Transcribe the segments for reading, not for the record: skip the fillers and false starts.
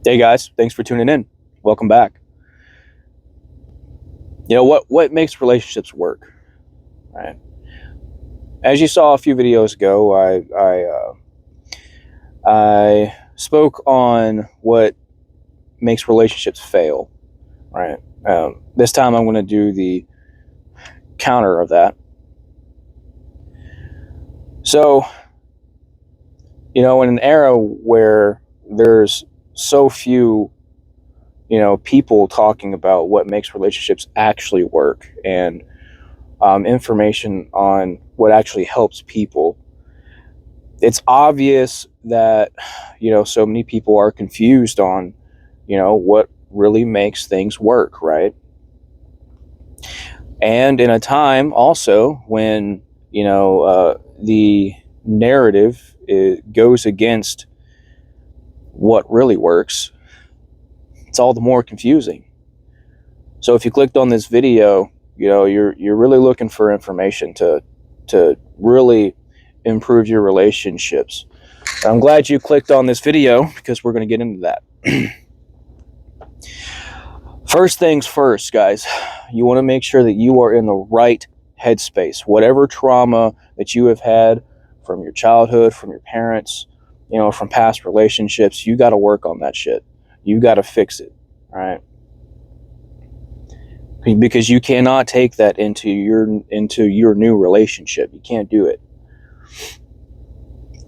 Hey guys, thanks for tuning in. Welcome back. You know what makes relationships work, right? As you saw a few videos ago, I spoke on what makes relationships fail, right? This time I'm going to do the counter of that. So, in an era where there's so few, people talking about what makes relationships actually work and information on what actually helps people, it's obvious that so many people are confused on what really makes things work, right? And in a time also when the narrative goes against what really works, it's all the more confusing. So if you clicked on this video, you're really looking for information to really improve your relationships. I'm glad you clicked on this video because we're going to get into that. First things first, guys, you want to make sure that you are in the right headspace. Whatever trauma that you have had from your childhood, from your parents, from past relationships, you got to work on that shit. You got to fix it, right? Because you cannot take that into your new relationship. You can't do it,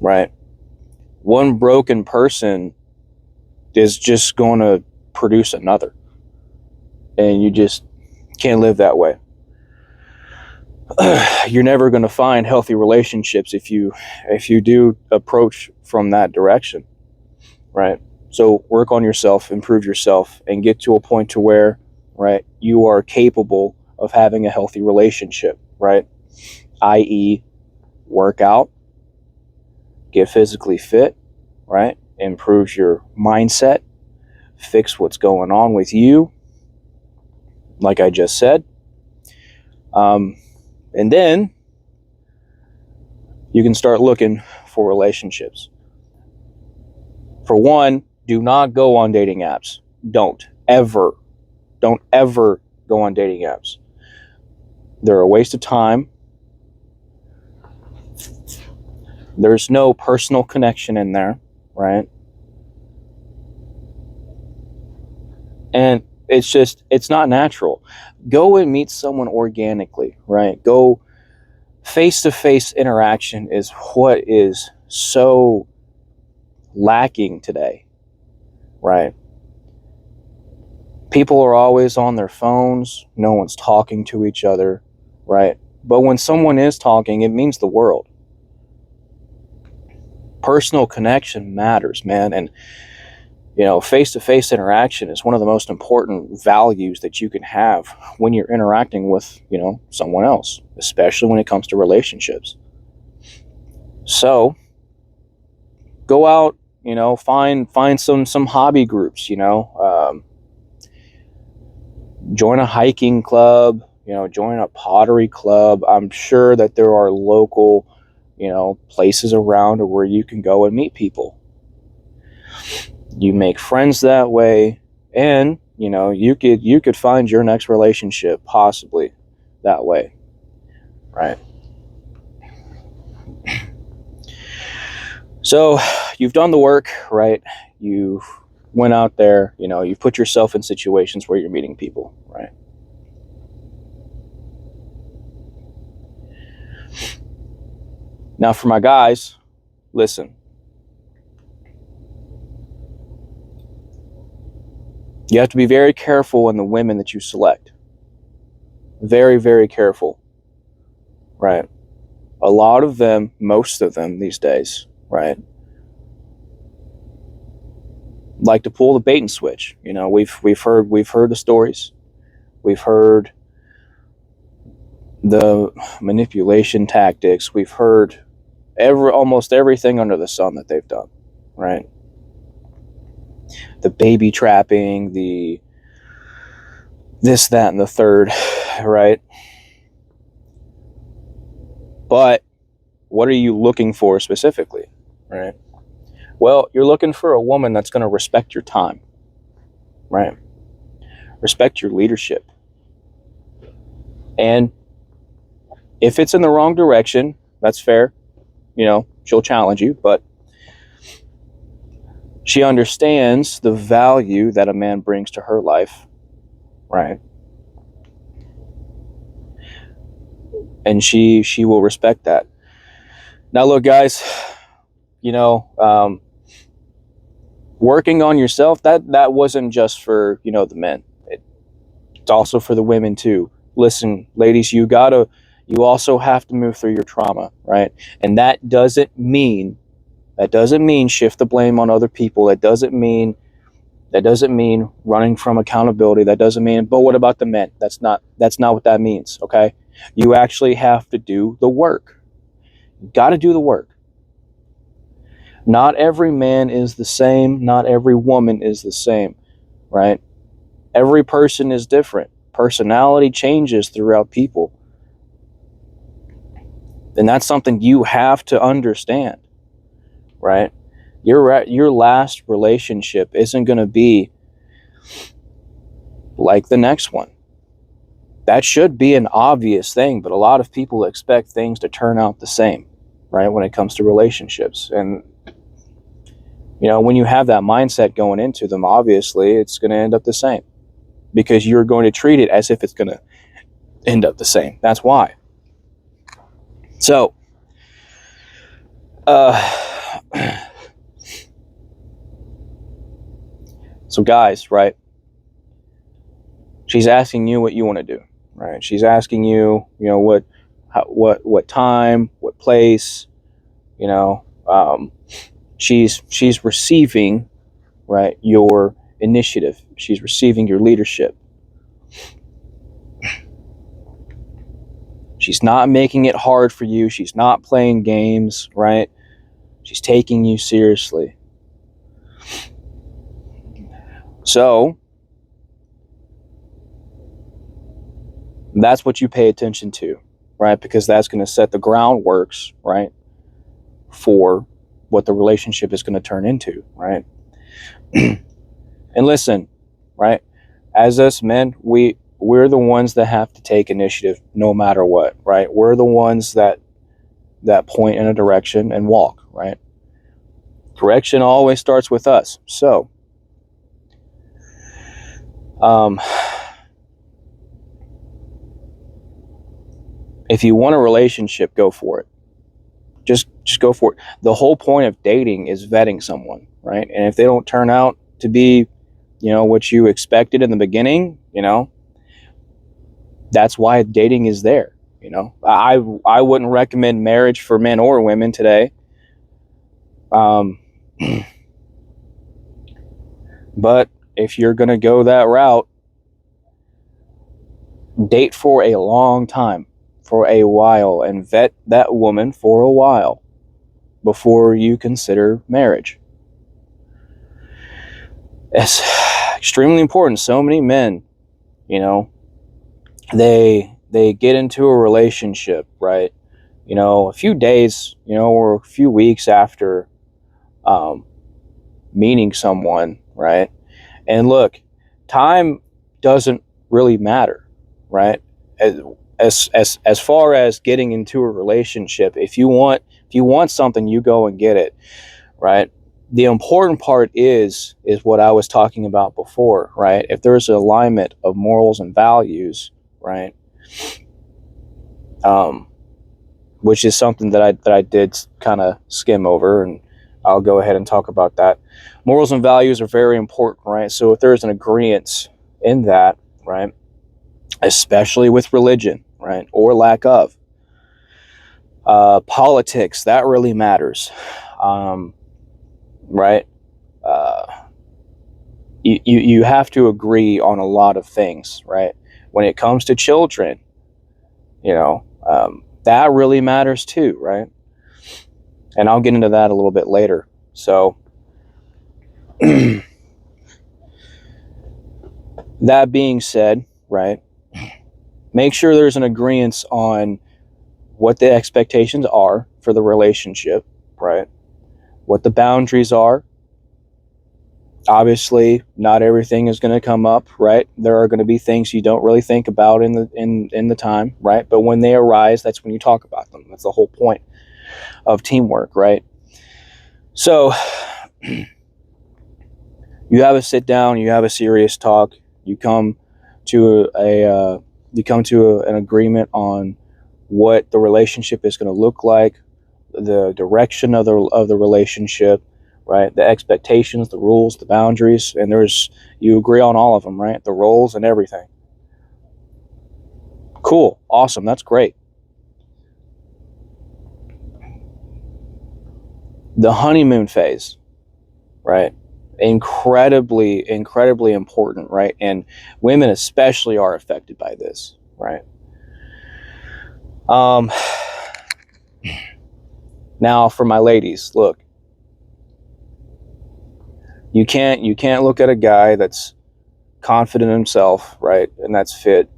right? One broken person is just going to produce another, and you just can't live that way. You're never going to find healthy relationships if you do approach from that direction, right? So work on yourself, improve yourself, and get to a point to where, right, you are capable of having a healthy relationship, right? i.e., work out, get physically fit, right? Improves your mindset, fix what's going on with you, like I just said. And then you can start looking for relationships. For one, do not go on dating apps. Don't ever go on dating apps. They're a waste of time. There's no personal connection in there, right? And it's not natural. Go and meet someone organically, right? Go face-to-face interaction is what is so lacking today, right? People are always on their phones. No one's talking to each other, right? But when someone is talking, it means the world. Personal connection matters, man. And, face-to-face interaction is one of the most important values that you can have when you're interacting with, someone else, especially when it comes to relationships. So go out, find some hobby groups, join a hiking club, join a pottery club. I'm sure that there are local, places around where you can go and meet people. You make friends that way, and you could find your next relationship possibly that way, right? So you've done the work, right? You've went out there, you've put yourself in situations where you're meeting people, right? Now for my guys, listen. You have to be very careful in the women that you select. Very, very careful, right? A lot of them, most of them these days, right, like to pull the bait and switch. We've heard the stories. We've heard the manipulation tactics. We've heard almost everything under the sun that they've done, right? The baby trapping, the this, that, and the third, right? But what are you looking for specifically, right? Well, you're looking for a woman that's going to respect your time, right? Respect your leadership. And if it's in the wrong direction, that's fair. She'll challenge you, but she understands the value that a man brings to her life, right? And she will respect that. Now, look, guys, working on yourself, that wasn't just for the men. It's also for the women too. Listen, ladies, you also have to move through your trauma, right? And that doesn't mean shift the blame on other people. That doesn't mean running from accountability. That doesn't mean, but what about the men? That's not what that means, okay? You actually have to do the work. You got to do the work. Not every man is the same. Not every woman is the same, right? Every person is different. Personality changes throughout people. And that's something you have to understand, right? Your last relationship isn't going to be like the next one. That should be an obvious thing, but a lot of people expect things to turn out the same, right, when it comes to relationships. And when you have that mindset going into them, obviously it's going to end up the same, because you're going to treat it as if it's going to end up the same. That's why. So, guys, right? She's asking you what you want to do, right? She's asking you, what time, what place, she's receiving, right, your initiative. She's receiving your leadership. She's not making it hard for you. She's not playing games, right? She's taking you seriously. So, that's what you pay attention to, right? Because that's going to set the groundworks, right, for what the relationship is going to turn into, right? And listen, right? As us men, we're the ones that have to take initiative no matter what, right? We're the ones that point in a direction and walk, right? Correction always starts with us. So, if you want a relationship, go for it. Just go for it. The whole point of dating is vetting someone, right? And if they don't turn out to be, what you expected in the beginning, that's why dating is there. I wouldn't recommend marriage for men or women today. But if you're going to go that route, date for a long time, for a while, and vet that woman for a while before you consider marriage. It's extremely important. So many men, they get into a relationship, right? A few days, or a few weeks after meeting someone, right? And look, time doesn't really matter, right? As far as getting into a relationship, if you want something, you go and get it, right? The important part is what I was talking about before, right? If there's an alignment of morals and values, right? Which is something that I did kind of skim over, and I'll go ahead and talk about that. Morals and values are very important, right? So if there's an agreement in that, right, especially with religion, right, or lack of, politics, that really matters, right? You have to agree on a lot of things, right? When it comes to children, that really matters too, right? And I'll get into that a little bit later. So, that being said, right, make sure there's an agreement on what the expectations are for the relationship, right? What the boundaries are, Obviously, not everything is going to come up, right? There are going to be things you don't really think about in the time, right? But when they arise, that's when you talk about them. That's the whole point of teamwork, right? So you have a sit down, you have a serious talk, you come to an agreement on what the relationship is going to look like, the direction of the relationship, right? The expectations, the rules, the boundaries, and you agree on all of them, right? The roles and everything. Cool, awesome, that's great. The honeymoon phase, right? Incredibly important, right? And women especially are affected by this, right? Um, Now for my ladies, look, you can't look at a guy that's confident in himself, right? And that's fit,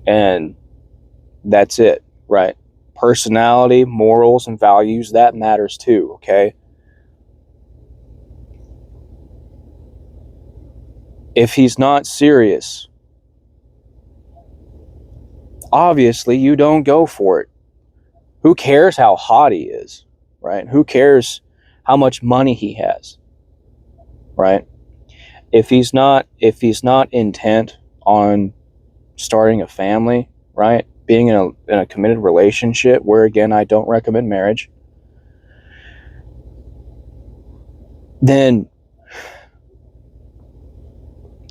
and that's it, right? Personality, morals, and values, that matters too, okay? If he's not serious, obviously you don't go for it. Who cares how hot he is, right? Who cares how much money he has, right? If he's not intent on starting a family, right? Being in a committed relationship, where again I don't recommend marriage, then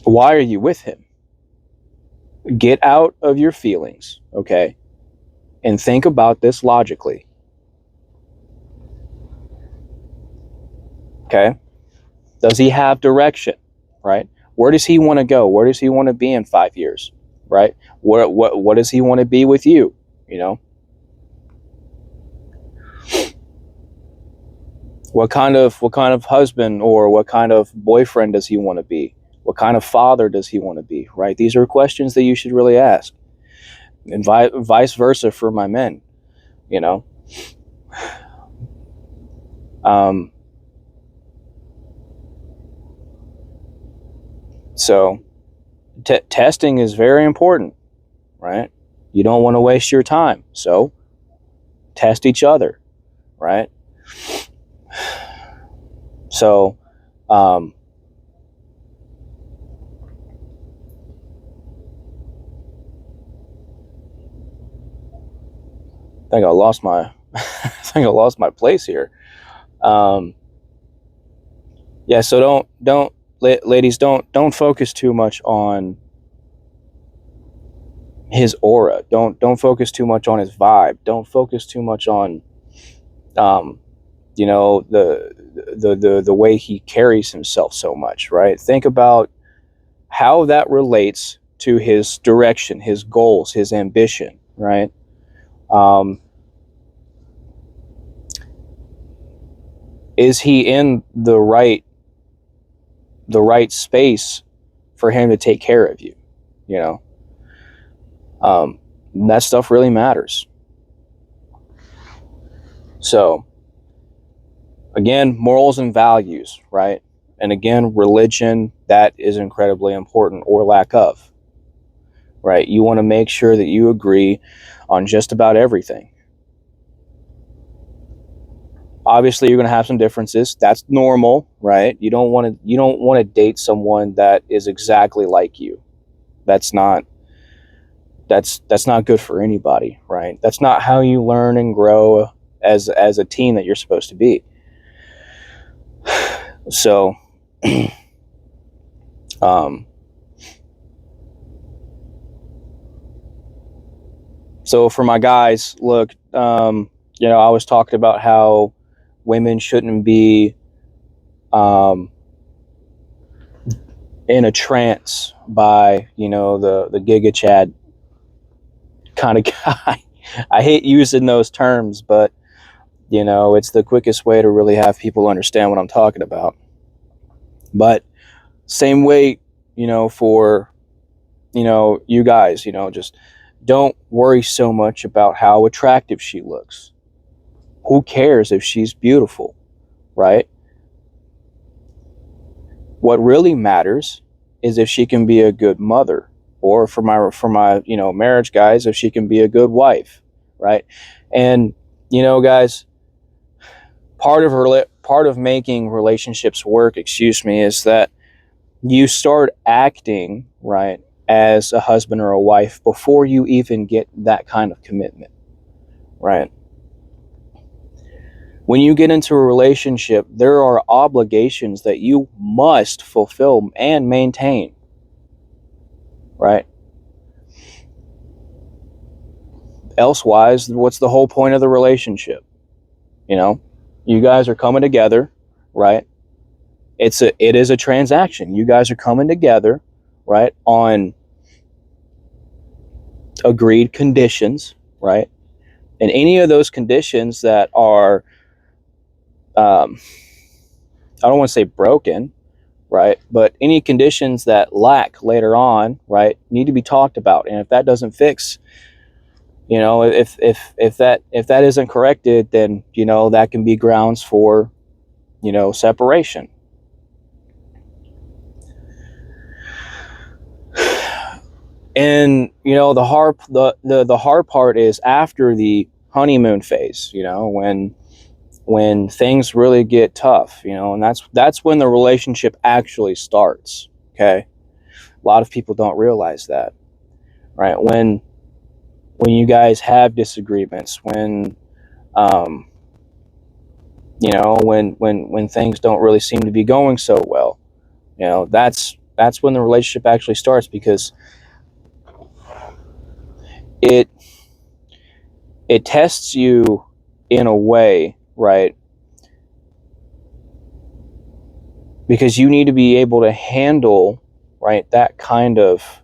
why are you with him? Get out of your feelings, okay? And think about this logically. Okay? Does he have direction? Right? Where does he want to go? Where does he want to be in 5 years? Right? What does he want to be with you? You know? What kind of husband or what kind of boyfriend does he want to be? What kind of father does he want to be? Right? These are questions that you should really ask. And vice versa for my men, you know? Um, so testing is very important, right? You don't want to waste your time, so test each other, right? So, I think I lost my, I think I lost my place here. Um, yeah, so ladies, don't focus too much on his aura. Don't focus too much on his vibe. Don't focus too much on, um, the way he carries himself so much, right? Think about how that relates to his direction, his goals, his ambition, right? Um, is he in the right space for him to take care of you? You know, that stuff really matters. So again, morals and values, right? And again, religion, that is incredibly important, or lack of, right? You want to make sure that you agree on just about everything. Obviously, you're going to have some differences. That's normal, right? You don't want to date someone that is exactly like you. That's not that's not good for anybody, right? That's not how you learn and grow as a team that you're supposed to be. So, um, so for my guys, look, I was talking about how women shouldn't be um, in a trance by the Giga Chad kind of guy. I hate using those terms, but it's the quickest way to really have people understand what I'm talking about. But same way, for you guys, just don't worry so much about how attractive she looks. Who cares if she's beautiful, right? What really matters is if she can be a good mother, or for my marriage guys, if she can be a good wife, right? And guys, part of making relationships work, is that you start acting right as a husband or a wife before you even get that kind of commitment, right? When you get into a relationship, there are obligations that you must fulfill and maintain, right? Elsewise, what's the whole point of the relationship? You guys are coming together, right? It is a transaction. You guys are coming together, right, on agreed conditions, right? And any of those conditions that are, I don't want to say broken, right, but any conditions that lack later on, right, need to be talked about. And if that doesn't fix, if that isn't corrected, then that can be grounds for separation. And the hard part is after the honeymoon phase, when things really get tough, and that's when the relationship actually starts. Okay, a lot of people don't realize that, right? When you guys have disagreements, when when things don't really seem to be going so well, that's when the relationship actually starts, because it tests you in a way, right? Because you need to be able to handle, right, that kind of,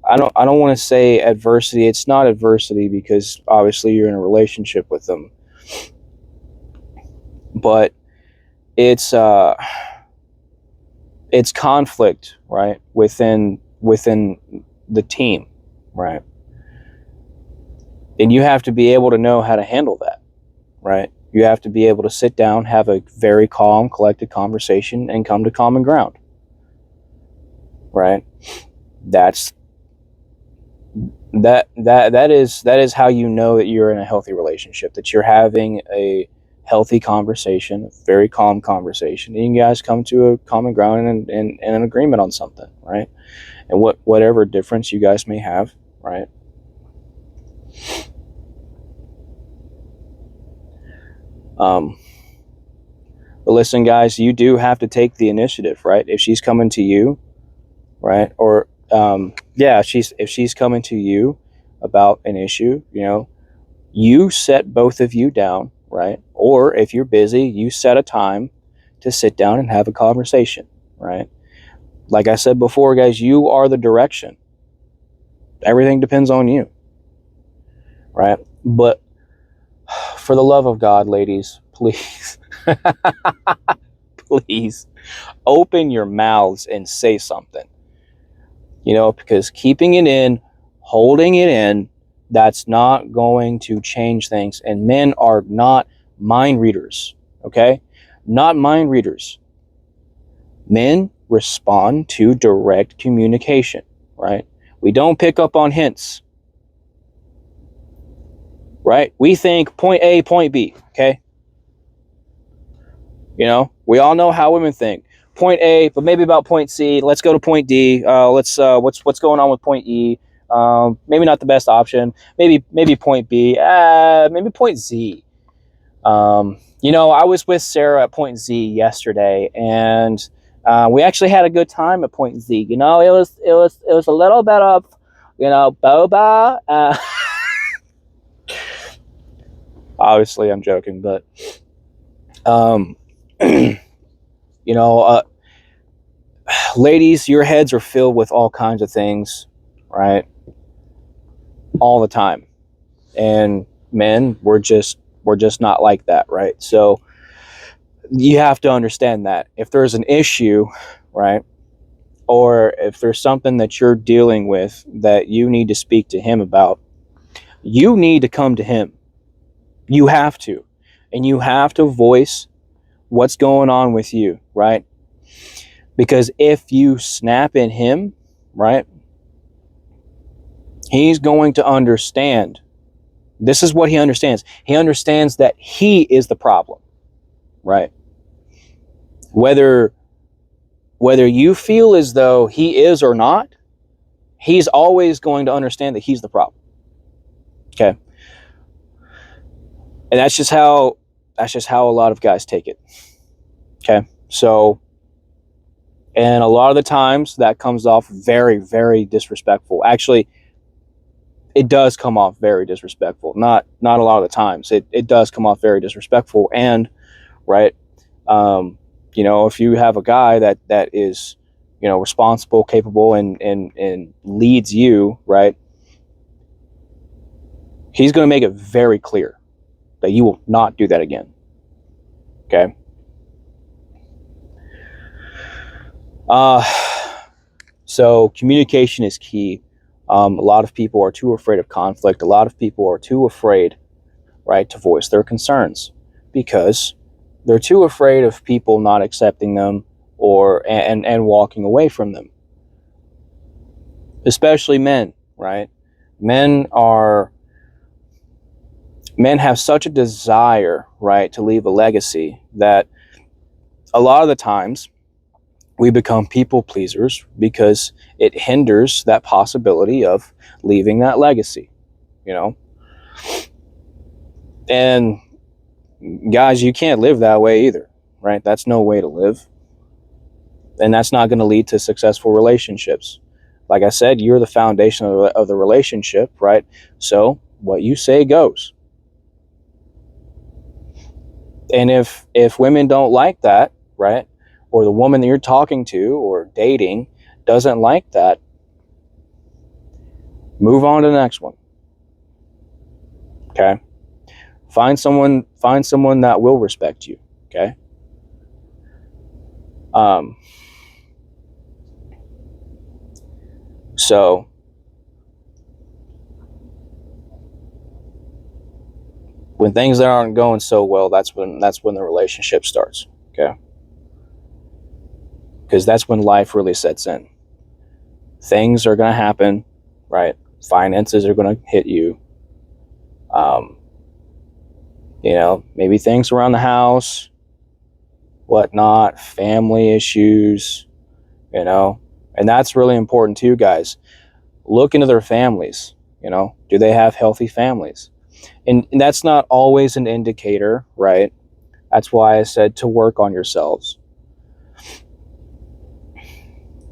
I don't want to say adversity. It's not adversity, because obviously you're in a relationship with them, but it's conflict, right, within the team, right? And you have to be able to know how to handle that, right? You have to be able to sit down, have a very calm, collected conversation, and come to common ground, right? That is how you know that you're in a healthy relationship, that you're having a healthy conversation, a very calm conversation, and you guys come to a common ground and an agreement on something, right? And whatever difference you guys may have, right? But listen, guys, you do have to take the initiative, right? If she's coming to you, right, or if she's coming to you about an issue, you set both of you down, right? Or if you're busy, you set a time to sit down and have a conversation, right? Like I said before, guys, you are the direction. Everything depends on you, right? But for the love of God, ladies, please, please open your mouths and say something, because keeping it in, holding it in, that's not going to change things. And men are not mind readers, okay? Not mind readers. Men respond to direct communication, right? We don't pick up on hints, right? We think point A, point B, okay? We all know how women think. Point A, but maybe about point C. Let's go to point D. What's going on with point E? Maybe not the best option. Maybe point B. Maybe point Z. I was with Sarah at point Z yesterday, and we actually had a good time at point Z. It was a little bit of, boba. Obviously, I'm joking, but ladies, your heads are filled with all kinds of things, right? All the time. And men, we're just not like that, right? So you have to understand that if there's an issue, right, or if there's something that you're dealing with that you need to speak to him about, you need to come to him. You have to. And you have to voice what's going on with you, right? Because if you snap at him, right, he's going to understand. This is what he understands. He understands that he is the problem, right? Whether you feel as though he is or not, he's always going to understand that he's the problem. Okay? And that's just how a lot of guys take it. Okay? So, and a lot of the times that comes off very, very disrespectful. Actually, it does come off very disrespectful. Not a lot of the times. It does come off very disrespectful. And right, if you have a guy that is, responsible, capable, and leads you, right, he's going to make it very clear that you will not do that again. Okay. So communication is key. A lot of people are too afraid of conflict. A lot of people are too afraid, right, to voice their concerns because they're too afraid of people not accepting them and walking away from them. Especially men, right? Men have such a desire, right, to leave a legacy that a lot of the times we become people pleasers because it hinders that possibility of leaving that legacy, And guys, you can't live that way either, right? That's no way to live. And that's not going to lead to successful relationships. Like I said, you're the foundation of the relationship, right? So what you say goes. And if women don't like that, right, or the woman that you're talking to or dating doesn't like that, move on to the next one. Okay? Find someone that will respect you. Okay? So when things aren't going so well, that's when the relationship starts. Okay? Because that's when life really sets in. Things are going to happen, right? Finances are going to hit you. Maybe things around the house, whatnot, family issues, and that's really important too, guys. Look into their families. Do they have healthy families? And that's not always an indicator, right? That's why I said to work on yourselves.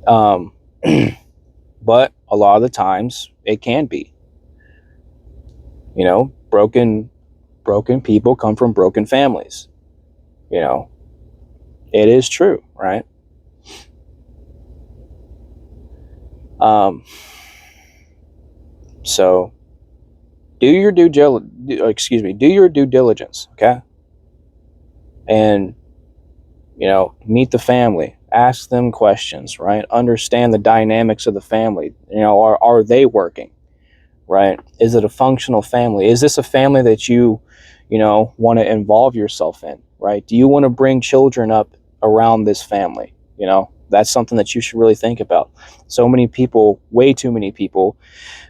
But a lot of the times it can be. Broken people come from broken families. It is true, right? So do your due diligence, okay? And meet the family, ask them questions, right? Understand the dynamics of the family. Are they working, right? Is it a functional family? Is this a family that you want to involve yourself in, right? Do you want to bring children up around this family? That's something that you should really think about. So many people, way too many people,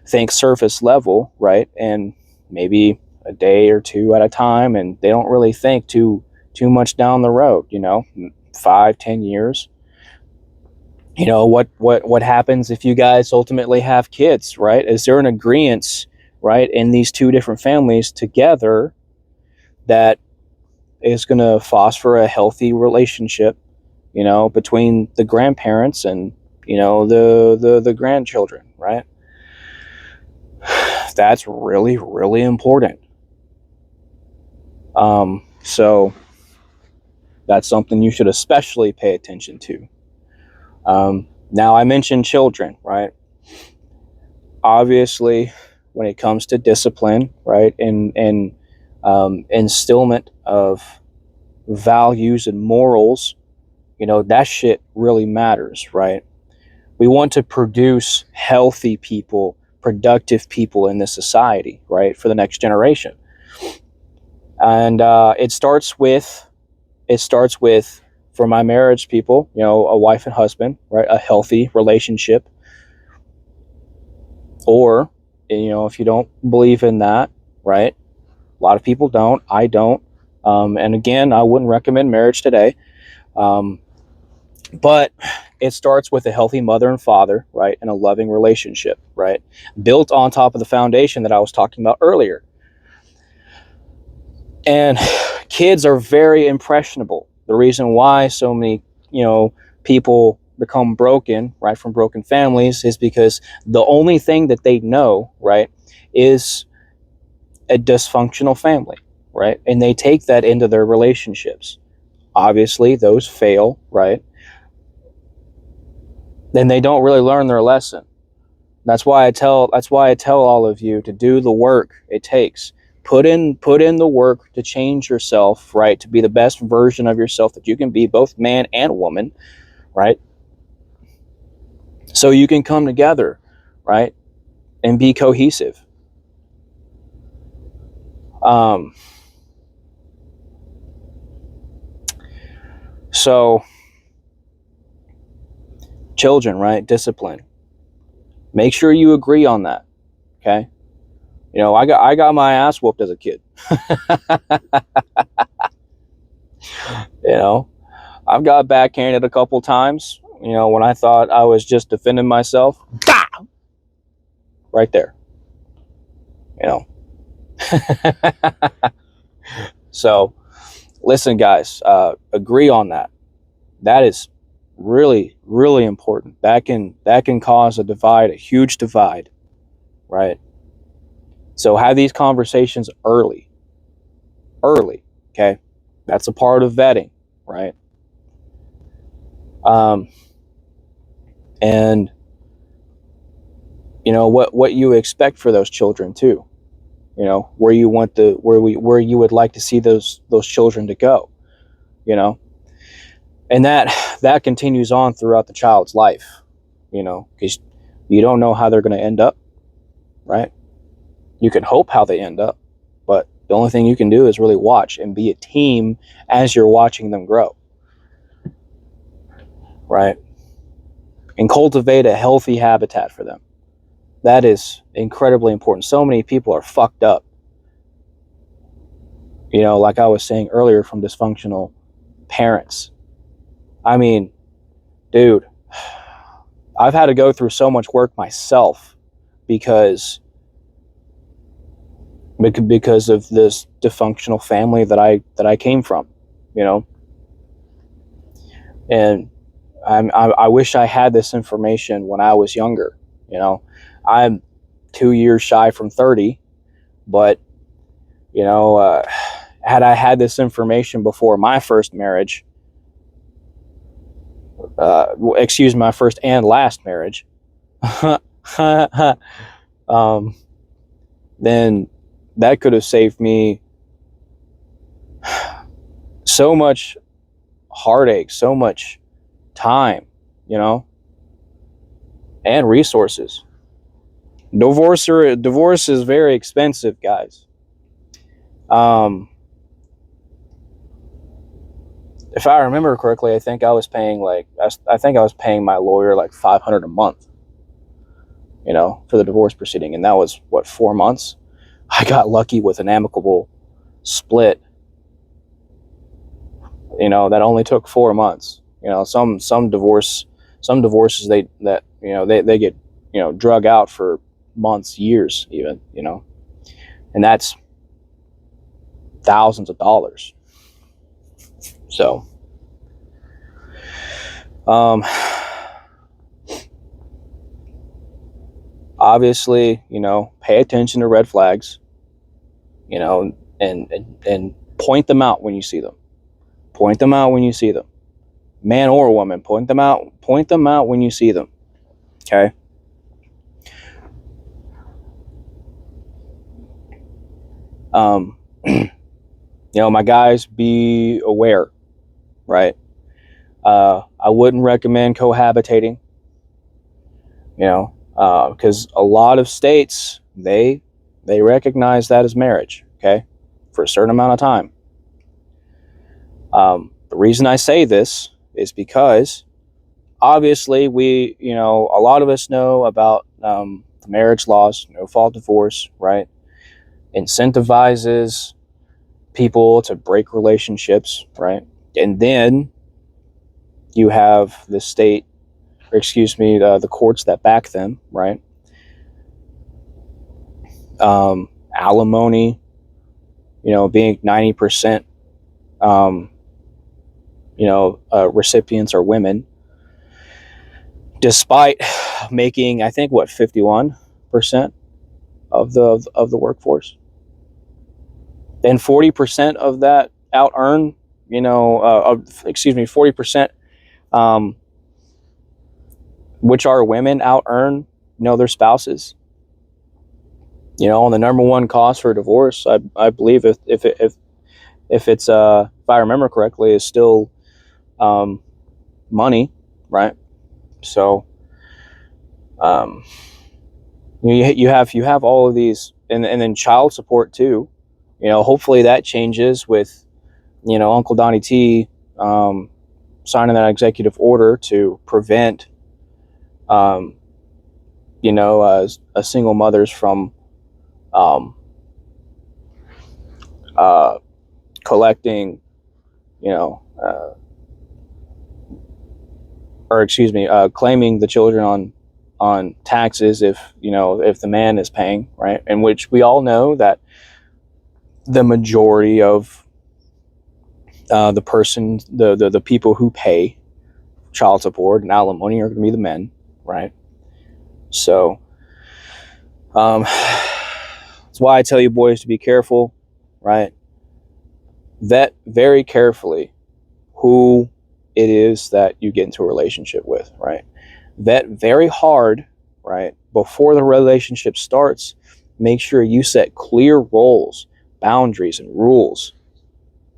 think surface level, right? And maybe a day or two at a time, and they don't really think too much down the road, 5-10 years. What happens if you guys ultimately have kids, right? Is there an agreement, right, in these two different families together that is going to foster a healthy relationship, between the grandparents and, the grandchildren, right? That's really, really important. So that's something you should especially pay attention to. Now I mentioned children, right? Obviously, when it comes to discipline, right, and instillment of values and morals, that shit really matters, right? We want to produce healthy people, productive people in this society, right, for the next generation. And it starts with for my marriage people, a wife and husband, right? A healthy relationship. Or, if you don't believe in that, right? A lot of people don't. I don't. And again, I wouldn't recommend marriage today. But it starts with a healthy mother and father, right? And a loving relationship, right? Built on top of the foundation that I was talking about earlier. And kids are very impressionable. The reason why so many, people become broken, right, from broken families is because the only thing that they know, right, is a dysfunctional family, right? And they take that into their relationships. Obviously, those fail, right? Then they don't really learn their lesson. That's why I tell all of you to do the work it takes. Put in the work to change yourself, right? To be the best version of yourself that you can be, both man and woman, right? So you can come together, right? And be cohesive. So children, right? Discipline. Make sure you agree on that. Okay. I got my ass whooped as a kid. I've got backhanded a couple times, when I thought I was just defending myself. Right there. So, listen, guys, agree on that. That is really, really important. That can cause a divide, a huge divide, right? So have these conversations early, okay? That's a part of vetting, right? And what you expect for those children too, where you would like to see those children to go, and that continues on throughout the child's life, because you don't know how they're going to end up, right? You can hope how they end up, but the only thing you can do is really watch and be a team as you're watching them grow, right? And cultivate a healthy habitat for them. That is incredibly important. So many people are fucked up, like I was saying earlier, from dysfunctional parents. I mean, dude, I've had to go through so much work myself because of this dysfunctional family that I came from, and I wish I had this information when I was younger. I'm 2 years shy from 30, but had I had this information before my first marriage, my first and last marriage, then that could have saved me so much heartache, so much time, and resources. Divorce is very expensive, guys. If I remember correctly, I think I was paying my lawyer like $500 a month, for the divorce proceeding, and that was 4 months. I got lucky with an amicable split, that only took 4 months. Some divorces they get drug out for months, years even, and that's thousands of dollars. So obviously, pay attention to red flags, and point them out when you see them. Point them out when you see them. Man or woman, point them out when you see them. Okay? My guys, be aware, right? I wouldn't recommend cohabitating, because a lot of states, they recognize that as marriage, okay, for a certain amount of time. The reason I say this is because obviously a lot of us know about the marriage laws, no fault divorce, right? Incentivizes people to break relationships, right? And then you have the state, or excuse me, the courts that back them, right? Alimony, being 90%, recipients are women, despite making, I think, 51% of the workforce, and 40% of that out earn, 40%, which are women, out earn, their spouses. And the number one cause for divorce, I believe, if it's if I remember correctly, is still money, right? So you have all of these, and then child support too. Hopefully that changes with Uncle Donnie T signing that executive order to prevent a single mothers from collecting, claiming the children on taxes if the man is paying, right? In which we all know that the majority of the people who pay child support and alimony are going to be the men, right? So that's why I tell you boys to be careful, right? Vet very carefully who it is that you get into a relationship with, right? Vet very hard, right? Before the relationship starts, make sure you set clear roles, boundaries, and rules,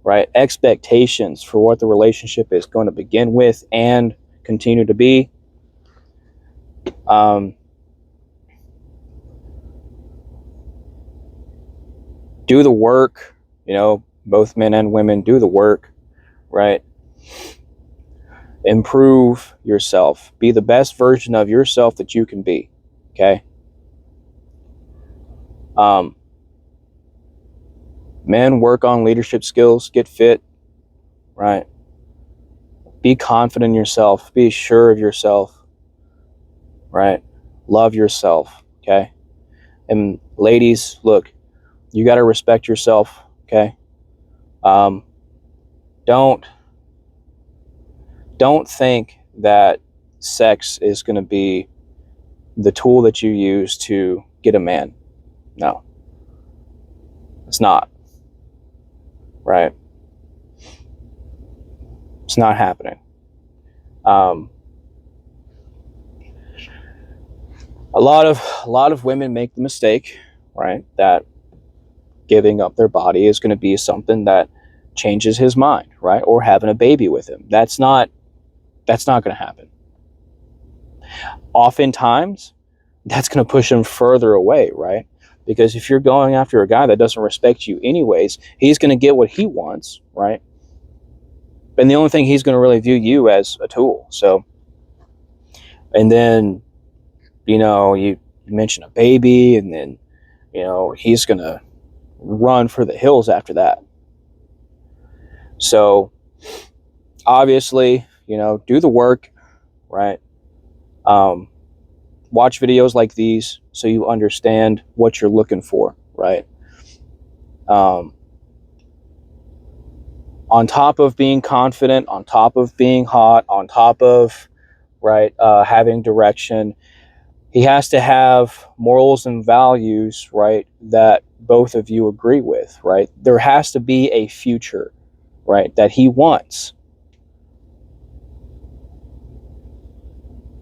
right? Expectations for what the relationship is going to begin with and continue to be. Do the work, both men and women do the work, right? Improve yourself. Be the best version of yourself that you can be, okay? Men, work on leadership skills, get fit, right? Be confident in yourself. Be sure of yourself, right? Love yourself, okay? And ladies, look, you got to respect yourself, okay? Don't think that sex is going to be the tool that you use to get a man. No, it's not, right? It's not happening. A lot of women make the mistake, right, that giving up their body is going to be something that changes his mind, right? Or having a baby with him. That's not going to happen. Oftentimes, that's going to push him further away, right? Because if you're going after a guy that doesn't respect you anyways, he's going to get what he wants, right? And the only thing he's going to really view you as a tool. So, and then, you mention a baby, and then, he's going to run for the hills after that. So, obviously, do the work, right? Watch videos like these so you understand what you're looking for, right? On top of being confident, on top of being hot, on top of, right, having direction, he has to have morals and values, right, that both of you agree with, right? There has to be a future, right, that he wants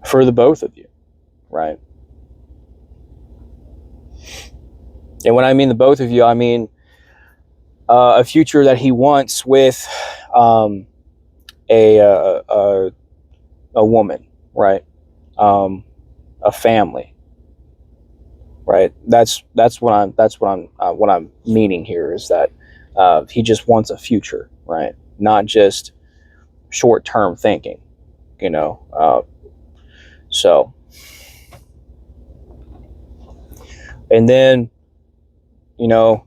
for the both of you, right? And when I mean the both of you, I mean a future that he wants with a woman, right? A family, right? That's what I'm meaning here, is that he just wants a future, right? Not just short-term thinking, you know. So, and then, you know,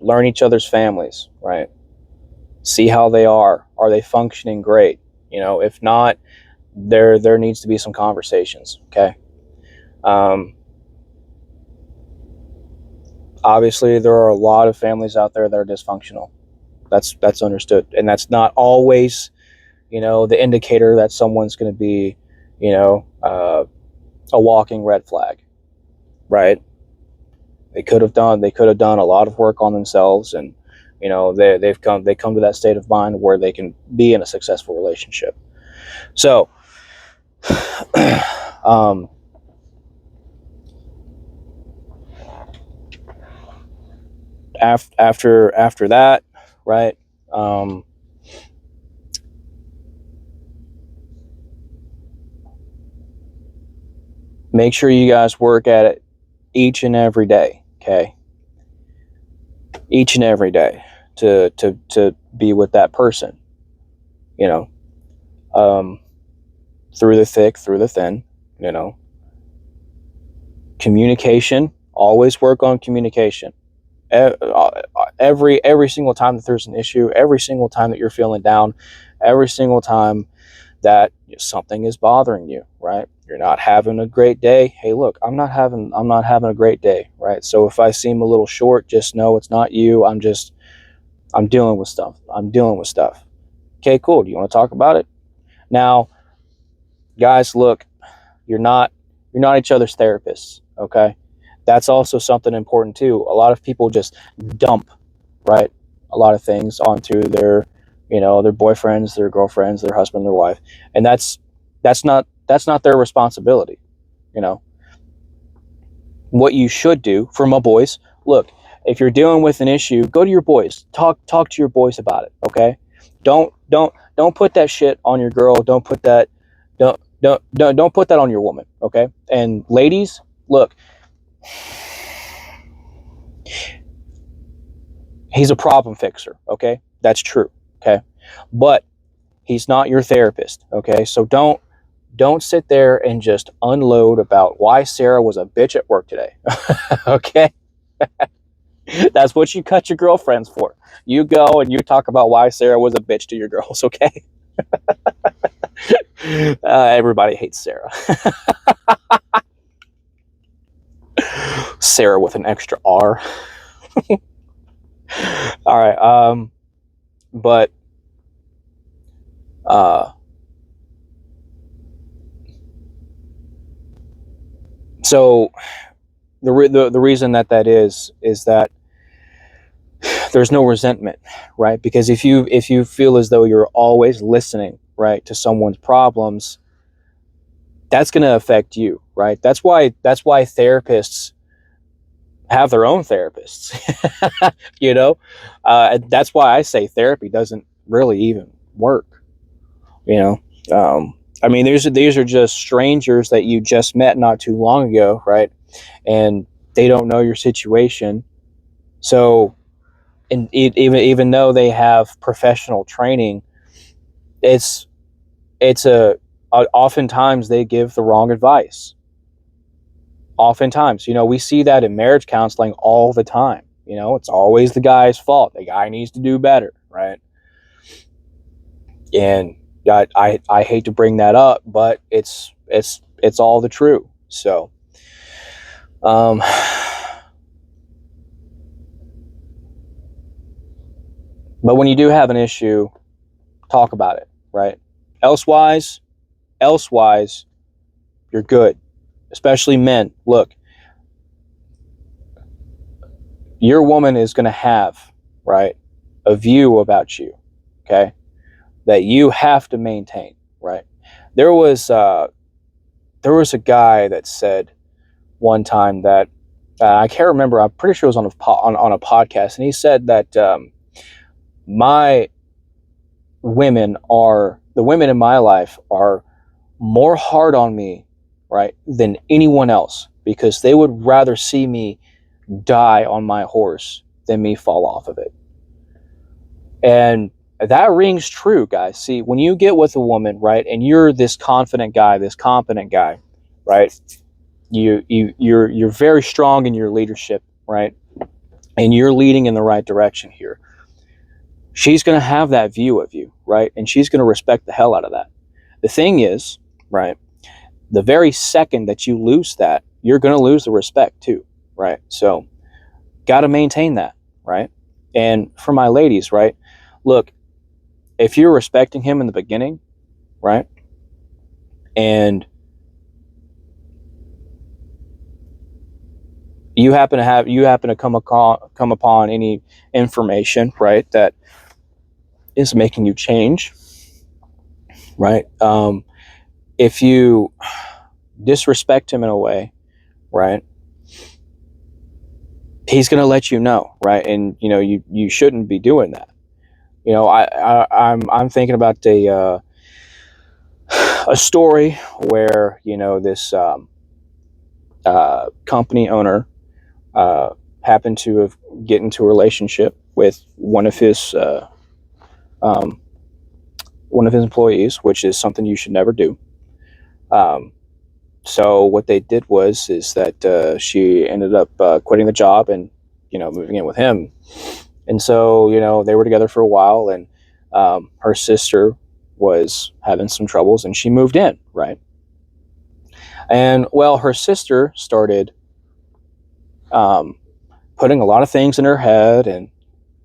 learn each other's families, right? See how they are. Are they functioning great? You know, if not, there needs to be some conversations. Okay. Obviously, there are a lot of families out there that are dysfunctional. That's understood, and that's not always, you know, the indicator that someone's going to be, you know, a walking red flag, right? They could have done a lot of work on themselves, and you know, they come to that state of mind where they can be in a successful relationship. So, after that, right? Make sure you guys work at it each and every day, okay? Each and every day to be with that person, you know, through the thick, through the thin, you know. Communication, always work on communication. Every single time that there's an issue, every single time that you're feeling down, every single time that something is bothering you, right? You're not having a great day. Hey, look, I'm not having a great day, right? So if I seem a little short, just know it's not you. I'm dealing with stuff. Okay, cool. Do you want to talk about it? Now, guys, look, you're not each other's therapists, okay? That's also something important too. A lot of people just dump, right, a lot of things onto their, you know, their boyfriends, their girlfriends, their husband, their wife, and that's not their responsibility. You know, what you should do for my boys, look, if you're dealing with an issue, go to your boys, talk to your boys about it, okay? Don't put that shit on your girl. Don't put that on your woman, okay? And ladies, look, he's a problem fixer, okay? That's true, okay? But he's not your therapist, okay? So don't sit there and just unload about why Sarah was a bitch at work today. Okay? That's what you cut your girlfriends for. You go and you talk about why Sarah was a bitch to your girls, okay? Everybody hates Sarah. Sarah with an extra R. All right. But so the reason that is that there's no resentment, right? Because if you feel as though you're always listening, right, to someone's problems, that's going to affect you, right? That's why therapists have their own therapists. You know, that's why I say therapy doesn't really even work. You know, I mean, these are just strangers that you just met not too long ago, right? And they don't know your situation, so, and even though they have professional training, it's oftentimes they give the wrong advice. Oftentimes, you know, we see that in marriage counseling all the time. You know, it's always the guy's fault. The guy needs to do better, right? And I hate to bring that up, but it's all the true. So, but when you do have an issue, talk about it, right? Elsewise, you're good. Especially men. Look, your woman is going to have, right, a view about you, okay, that you have to maintain, right? There was a guy that said one time that I can't remember. I'm pretty sure it was on a podcast, and he said that the women in my life are more hard on me, right, than anyone else, because they would rather see me die on my horse than me fall off of it. And that rings true, guys. See, when you get with a woman, right, and you're this confident guy, this competent guy, right, you're very strong in your leadership, right, and you're leading in the right direction here. She's going to have that view of you, right, and she's going to respect the hell out of that. The thing is, right, the very second that you lose that, you're going to lose the respect too, right? So, got to maintain that, right? And for my ladies, right, look, if you're respecting him in the beginning, right, and you happen to come upon any information, right, that is making you change, right? If you disrespect him in a way, right, he's going to let you know, right? And you shouldn't be doing that. I'm thinking about a story where this company owner happened to get into a relationship with one of his employees, which is something you should never do. So what they did is that she ended up quitting the job and moving in with him. And so they were together for a while, and her sister was having some troubles, and she moved in, right? And well, her sister started putting a lot of things in her head, and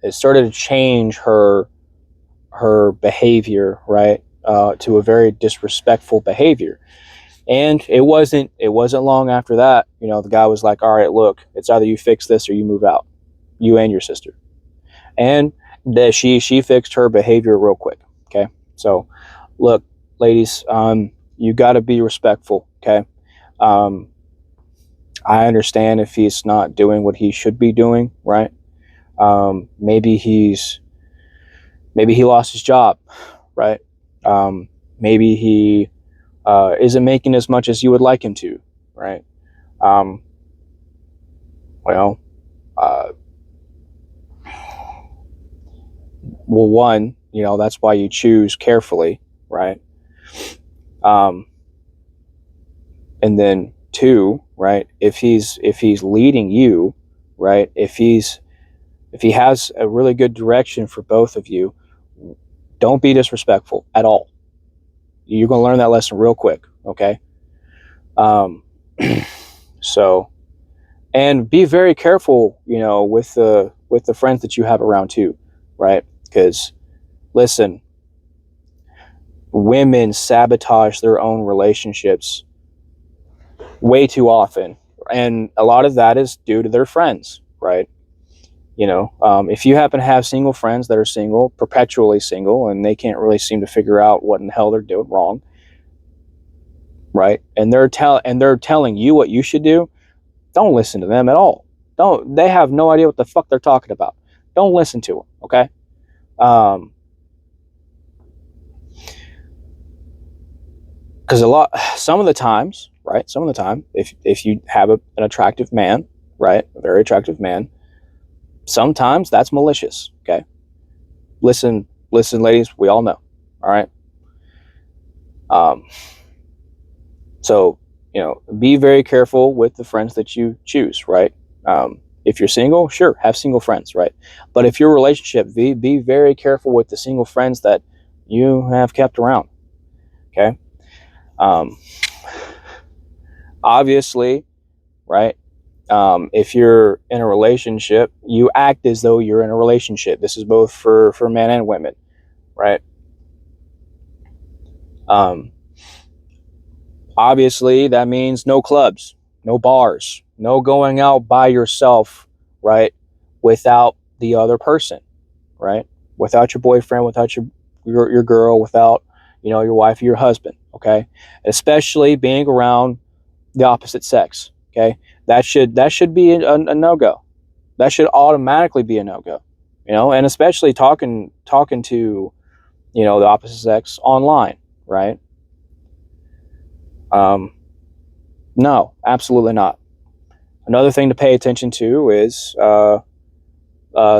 it started to change her behavior, right, to a very disrespectful behavior. And it wasn't long after that, the guy was like, all right, look, it's either you fix this or you move out, you and your sister. And she fixed her behavior real quick. Okay. So look, ladies, you got to be respectful. Okay. I understand if he's not doing what he should be doing, right? Maybe he lost his job, right? Maybe he isn't making as much as you would like him to, right? Well, one, that's why you choose carefully, right? And then two, right? If he's leading you, right? If he has a really good direction for both of you, don't be disrespectful at all. You're going to learn that lesson real quick, okay? So, and be very careful, with the friends that you have around too, right? Because, listen, women sabotage their own relationships way too often, and a lot of that is due to their friends, right? If you happen to have single friends that are single, perpetually single, and they can't really seem to figure out what in the hell they're doing wrong, right? And they're telling you what you should do, don't listen to them at all. They have no idea what the fuck they're talking about. Don't listen to them, okay? Because some of the time, if you have an attractive man, right, a very attractive man, sometimes that's malicious, okay? Listen, ladies, we all know, all right? So, be very careful with the friends that you choose, right? If you're single, sure, have single friends, right? But if you're a relationship, be very careful with the single friends that you have kept around, okay? Obviously, right? If you're in a relationship, you act as though you're in a relationship. This is both for men and women, right? Obviously, that means no clubs, no bars, no going out by yourself, right? Without the other person, right? Without your boyfriend, without your girl, without your wife or your husband, okay? Especially being around the opposite sex, okay? That should be a no-go. That should automatically be a no-go, and especially talking to the opposite sex online, right? No, absolutely not. Another thing to pay attention to is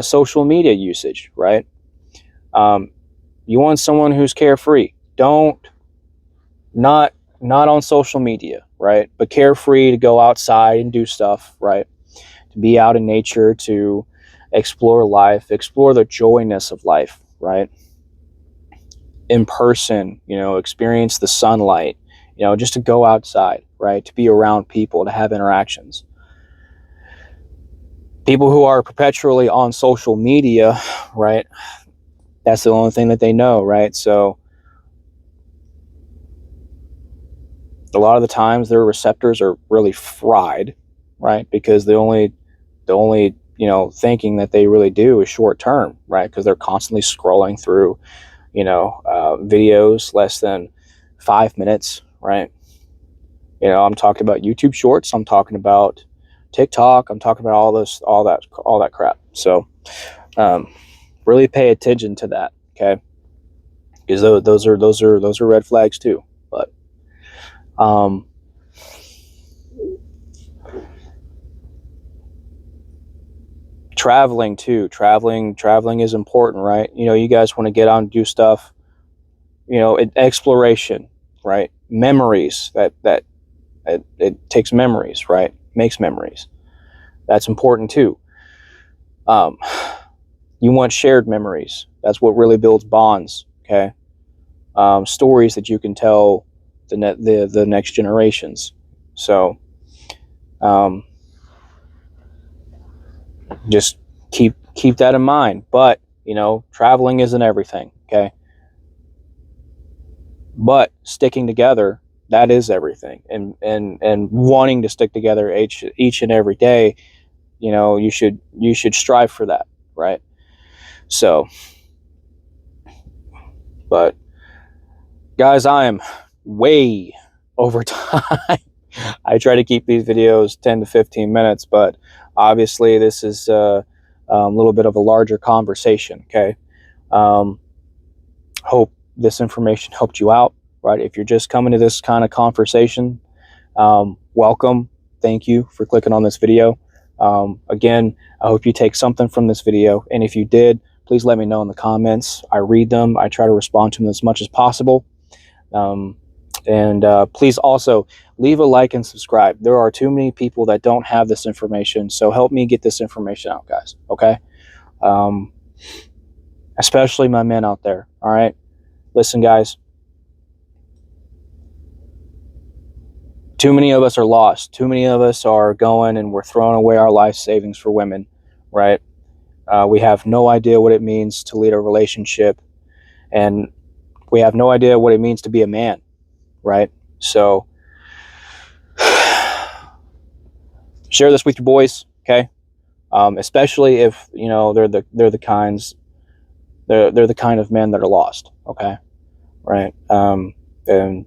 social media usage, right? You want someone who's carefree. Not on social media, right? But carefree to go outside and do stuff, right? To be out in nature, to explore life, explore the joyness of life, right? In person, experience the sunlight, just to go outside, right? To be around people, to have interactions. People who are perpetually on social media, right? That's the only thing that they know, right? So a lot of the times their receptors are really fried, right? Because the only thinking that they really do is short term, right? Because they're constantly scrolling through videos less than 5 minutes, right? I'm talking about YouTube Shorts. I'm talking about TikTok. I'm talking about all that crap. So really pay attention to that, okay? Because those are red flags too. But traveling too. Traveling is important, right? You guys want to get out and do stuff. Exploration, right? Memories that it takes memories, right? Makes memories. That's important too. You want shared memories. That's what really builds bonds. Okay. Stories that you can tell the next generations. So, just keep that in mind. But traveling isn't everything. Okay. But sticking together, that is everything. And wanting to stick together each and every day, you should strive for that, right? So, but guys, I am way over time. I try to keep these videos 10 to 15 minutes, but obviously this is a little bit of a larger conversation, okay? Hope this information helped you out, right? If you're just coming to this kind of conversation, welcome. Thank you for clicking on this video. Again, I hope you take something from this video, and if you did, please let me know in the comments. I read them. I try to respond to them as much as possible. And please also leave a like and subscribe. There are too many people that don't have this information, so help me get this information out, guys, okay? Especially my men out there, all right? Listen, guys, too many of us are lost. Too many of us are going and we're throwing away our life savings for women, right? We have no idea what it means to lead a relationship, and we have no idea what it means to be a man, right? So share this with your boys, okay? Especially if they're the kind of men that are lost, okay? Right? And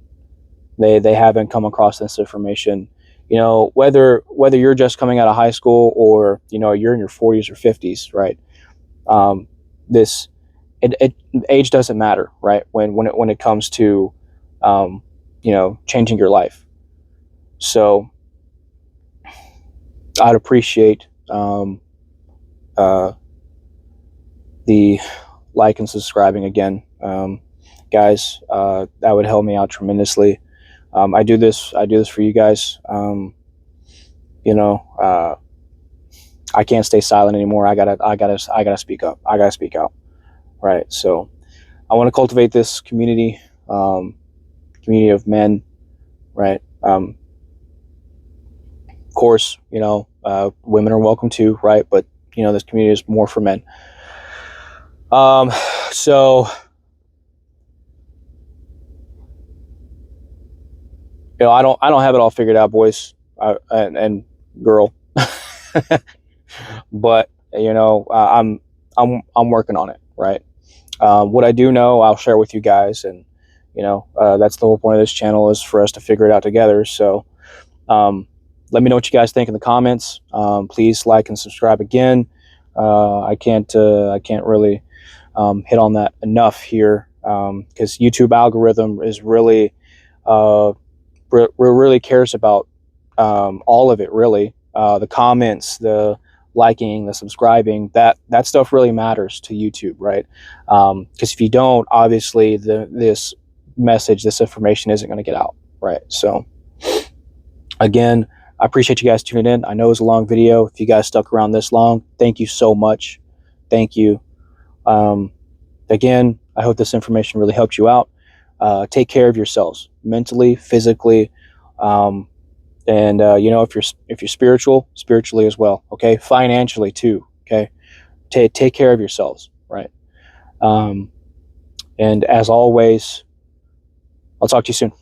they haven't come across this information. Whether you're just coming out of high school or you're in your 40s or 50s, right? This age doesn't matter, right? When it comes to changing your life. So I'd appreciate the like and subscribing again, guys. That would help me out tremendously. I do this for you guys. I can't stay silent anymore. I gotta speak up. I gotta speak out. Right. So I want to cultivate this community of men. Right. Of course, women are welcome too. Right. But this community is more for men. So I don't have it all figured out, boys and girl. But I'm working on it, right? What I do know, I'll share with you guys, and that's the whole point of this channel, is for us to figure it out together. So let me know what you guys think in the comments. Please like and subscribe again. I can't really hit on that enough here, because YouTube algorithm is really really cares about all of it, really. The comments, the liking, the subscribing, that stuff really matters to YouTube, right? Because if you don't, obviously this message, this information isn't going to get out, right? So again, I appreciate you guys tuning in. I know it was a long video. If you guys stuck around this long, thank you so much. Thank you. Again, I hope this information really helped you out. Take care of yourselves mentally, physically, and you know, if you're spiritually as well. Okay, financially too. Okay, take care of yourselves, right? And as always, I'll talk to you soon.